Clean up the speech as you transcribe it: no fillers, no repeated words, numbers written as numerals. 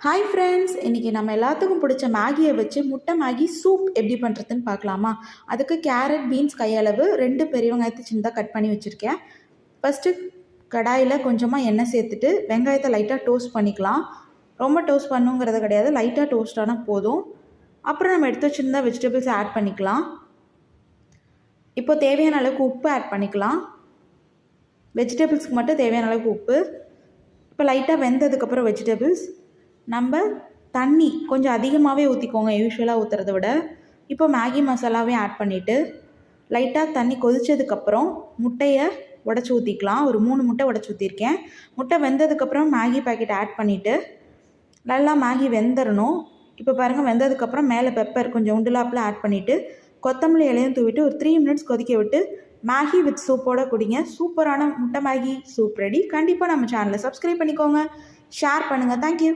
Hi friends, இன்றைக்கி நம்ம எல்லாத்துக்கும் பிடிச்ச மேகியை வச்சு முட்டை மேகி சூப் எப்படி பண்ணுறதுன்னு பார்க்கலாமா? அதுக்கு கேரட் பீன்ஸ் கையளவு 2 பெரிய வெங்காயத்தை சின்னதாக கட் பண்ணி வச்சுருக்கேன். ஃபஸ்ட்டு கடாயில் கொஞ்சமாக எண்ணெய் சேர்த்துட்டு வெங்காயத்தை லைட்டாக டோஸ்ட் பண்ணிக்கலாம். ரொம்ப டோஸ்ட் பண்ணுங்கிறது கிடையாது, லைட்டாக டோஸ்ட் ஆனால் போதும். அப்புறம் நம்ம எடுத்து வச்சுருந்தா வெஜிடபிள்ஸ் ஆட் பண்ணிக்கலாம். இப்போ தேவையான அளவுக்கு உப்பு ஆட் பண்ணிக்கலாம். வெஜிடபிள்ஸ்க்கு மட்டும் தேவையான அளவுக்கு உப்பு. இப்போ லைட்டாக வெந்ததுக்கப்புறம் வெஜிடபிள்ஸ் நம்ம தண்ணி கொஞ்சம் அதிகமாகவே ஊற்றிக்கோங்க, யூஸ்வலாக ஊற்றுறத விட. இப்போ மேகி மசாலாவே ஆட் பண்ணிவிட்டு லைட்டாக தண்ணி கொதித்ததுக்கப்புறம் முட்டையை உடச்சி ஊற்றிக்கலாம். ஒரு 3 முட்டை உடச்சி ஊற்றிருக்கேன். முட்டை வெந்ததுக்கப்புறம் மேகி பாக்கெட் ஆட் பண்ணிவிட்டு நல்லா மேகி வெந்துடணும். இப்போ பாருங்கள், வெந்ததுக்கப்புறம் மேலே பெப்பர் கொஞ்சம் உண்டுலாப்பில் ஆட் பண்ணிவிட்டு கொத்தமல்லி இலையும் தூவிட்டு ஒரு 3 மினிட்ஸ் கொதிக்க விட்டு மேகி வித் சூப்போட குடிங்க. சூப்பரான முட்டை மேகி சூப் ரெடி. கண்டிப்பாக நம்ம சேனலை சப்ஸ்கிரைப் பண்ணிக்கோங்க, ஷேர் பண்ணுங்கள். தேங்க்யூ.